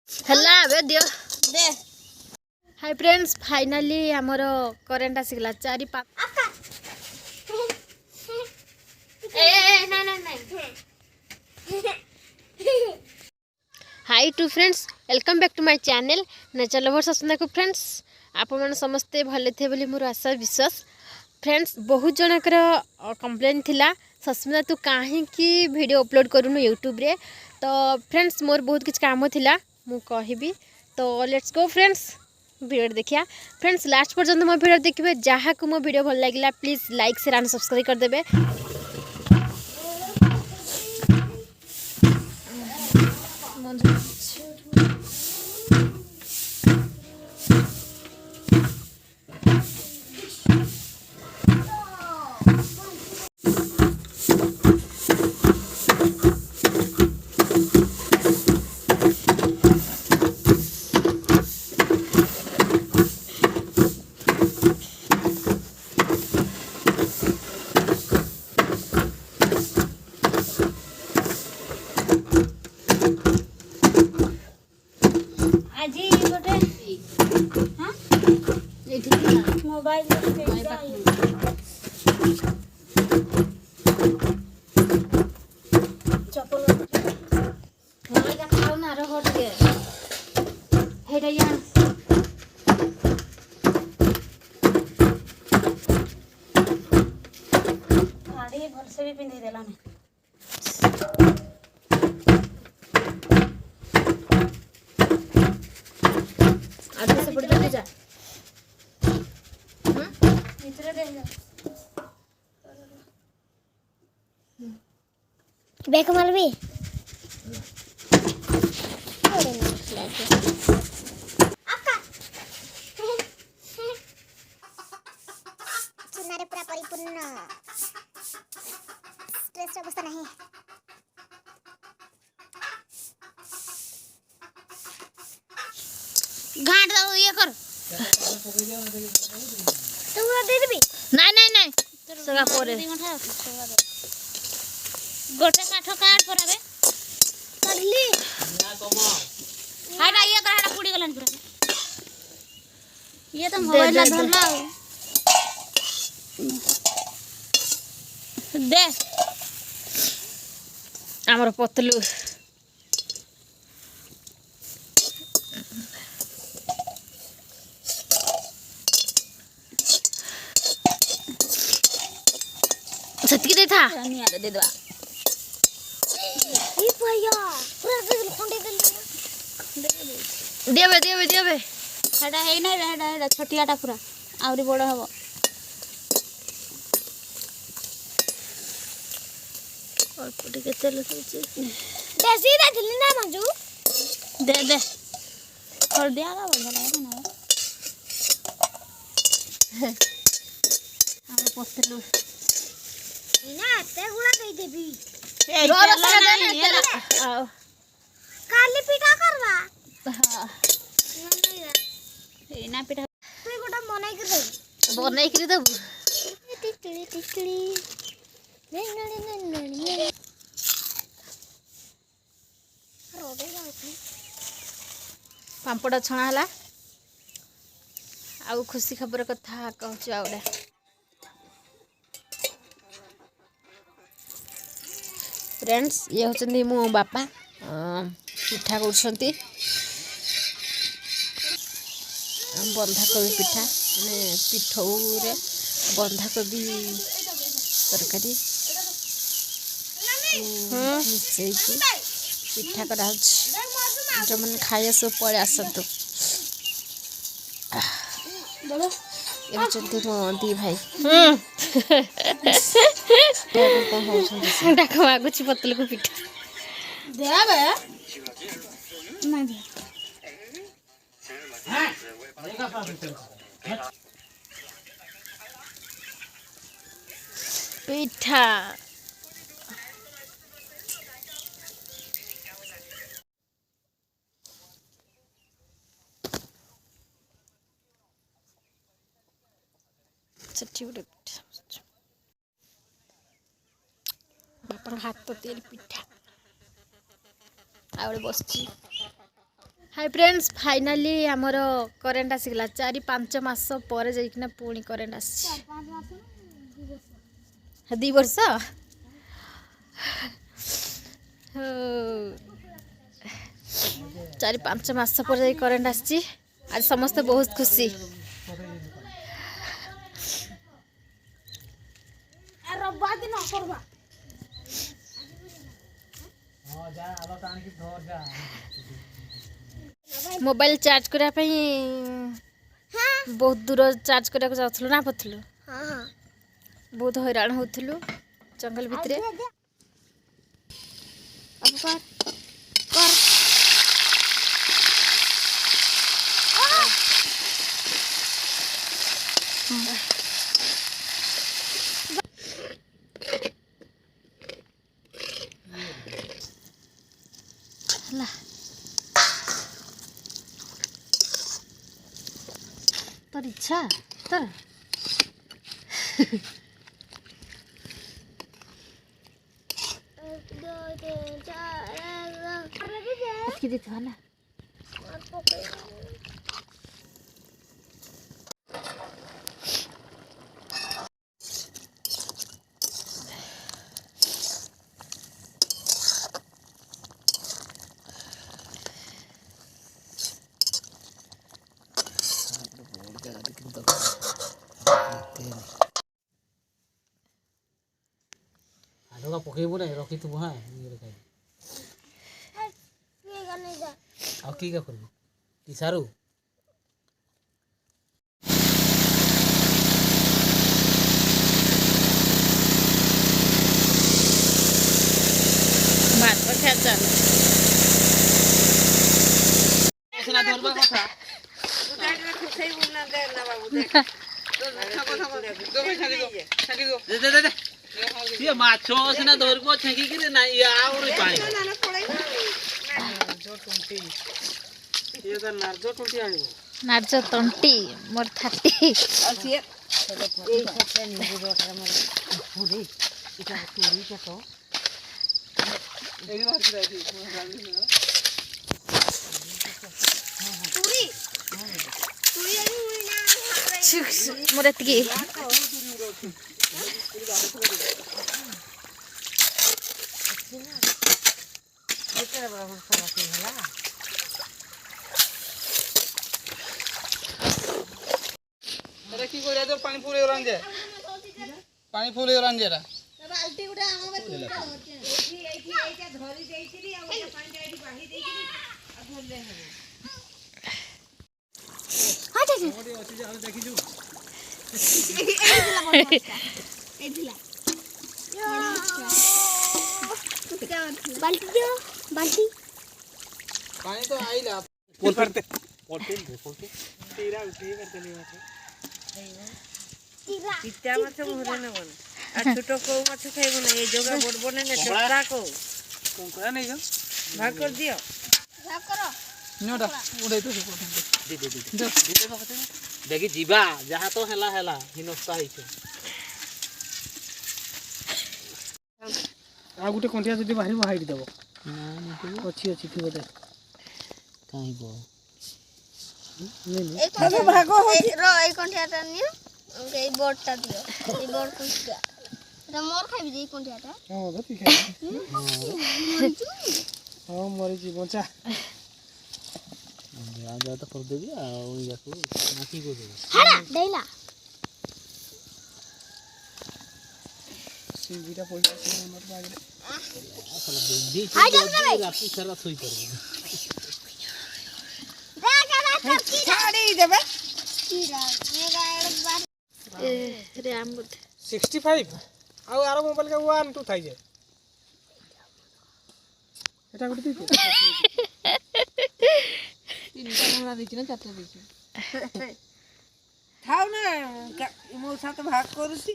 हल्ला बे दियो दे। हाय फ्रेंड्स, फाइनली हमर करेंट आसीगला 4-5 ए ना ना ना। Hi to friends, welcome back to my channel nature lover Sasmita को। फ्रेंड्स आपण मन समस्ते भले थे बोली मोर आशा विश्वास। फ्रेंड्स बहुत जनकर कंप्लेन थिला, सस्मिता तू कहीं वीडियो अपलोड करूनु यूट्यूब रे। तो फ्रेंड्स मोर बहुत किछ काम थिला मु कहबी, तो लेट्स गो फ्रेंड्स वीडियो देखिया। फ्रेंड्स लास्ट पर्यंत मो वीडियो देखिए, जहाँ को मो वीडियो भल लगिला please like share and subscribe कर देबे। मोबाइल चप्पल खाओ ना रहो टे हेडा यार गाड़ी भल से भी पिंधे देला ने। आगे से पड़ जा बैक माल भी सुनारे पूरा परिपूर्ण स्ट्रेस अवस्था नहीं। घाट दो ये कर तू दे देबी नहीं नहीं नहीं सगा पोरे गोटे काठ काट पराबे करली ना कमा हाडा ये कर हाडा पुडी गलन पूरा ये तो मोबाइल ला धरला दे हमर पतलू सत्य दे था नहीं आ दे दो ई भैया पूरा दिल खंडे देबे देबे देबे हेडा हे नै हेडा हेडा छोटियाटा पूरा आउरी बड़ हबो और पुटी के तेल होची दे सीधा दिल्ली ना मंजू दे दे कर दिया ना बढ़िया लगे ना हम पतलू ना ते गुड़ा कहि देबी रो रो से दे आओ काली पिठा करवा हां ए ना पिठा तू गोटा बनाई कर दे टिकली टिकली नहीं रोबे जाउथि पांपड़ छणा हला आ खुशी खबर कथा कहछु आउडा। फ्रेंड्स ये होचंदी मो बापा पिठा करछंती बंधाकोबी पिठा ने पिठौ रे बंधाकोबी तरकारी मिसई की पिठा करा जो मन खाए सो पड़े आसतु बोलो ये चंती मो दी भाई डाक मागुची पतल को पिठा देबे ना दे पिठा चट्टी उड़े बापा हाथ तो तेल पिठा आउे बसची हाय फ्रेंड्स फाइनाली आमर करेन्ट आसीगला 4-5 मास पर जाइकिना पुणी करेन्ट आसी 2 वर्ष 4-5 मास पर जाई करेन्ट आसी। आज समस्त बहुत खुशी। मोबाइल चार्ज करा बहुत दूर चार्ज करा जाऊँ ना पथलु बहुत हैरान होथलु जंगल भितरे। तोर इच्छा तोर इसकी देती है ना आलू पकेबो ना रखी थबो हां ये खाई आ की का करबो की सारू भात पर खाचा ओसना धरबा कथा उदाट में खुसई बोलना दे ना बाबू देख तो कथा दो भाई छाकी दो दे ये माछो ओसना धरबो छकी कि ना या और पानी ना ना पड़े जो टंटी ये तो नारजो टंटी आनिबो नारजो तंटी मोर 30 आसिए এই সবটা নিয়ে যাও করে মানে পুরি এটা পুরি কেটো এই বাত রাখি পুরি পুরি আমি উড়ি না मोर एतकी এটা বড় মশলা কি হলা अरे की कइरा तो पानी फुले ओरान जे पानी फुले ओरान जेरा बाल्टी गुडा आमे तू का एटा धरी देइतिली आ ओटा पानी एटी बाही देइतिली आ धरले हेबो हां जा मोडी अछि जे हम देखि छु ए दिला बाल्टी दियो बाल्टी पानी तो आइला पोल करते पोल तीरा उठी करते नहीं माछो तीरा पिता माछ मोहरे न बन आ छोटो को माछ खाइबो ना ए जोगा बड बने ने छोटा को कोंकरा नहीं जो भाग कर दियो भाग करो नोडा उड़ै तो दे देखि जीवा जहां तो हेला हिनस्ता हिचे आ गुटे कंटिया जदी बाहिर हाइट देबो ना अछि थिबो दे काईबो एक तो भागो रो ए कंटियाटा नियो ओके ए बोर्डटा दियो ए बोर्ड कुछटा এটা মোর খাইবি যে কোনটাটা हां दती खाइ हां मरि जी बचा आ जा तो कर देबी आ याको नाकी को देबी हाड़ा देला सीबीटा पइसा मत बागले असला बिंदी हाय जब रे राती सारा सोई करबो छाड़ी देबे कीरा ये गाड़ बार रे आम बोलते 65 आ आरो मोबाइल का 1 2 थाई जे এটা গুটি দিতে তিনটা আমরা দিছি না চারটা দিছি খাও না মো সাথে ভাগ করছি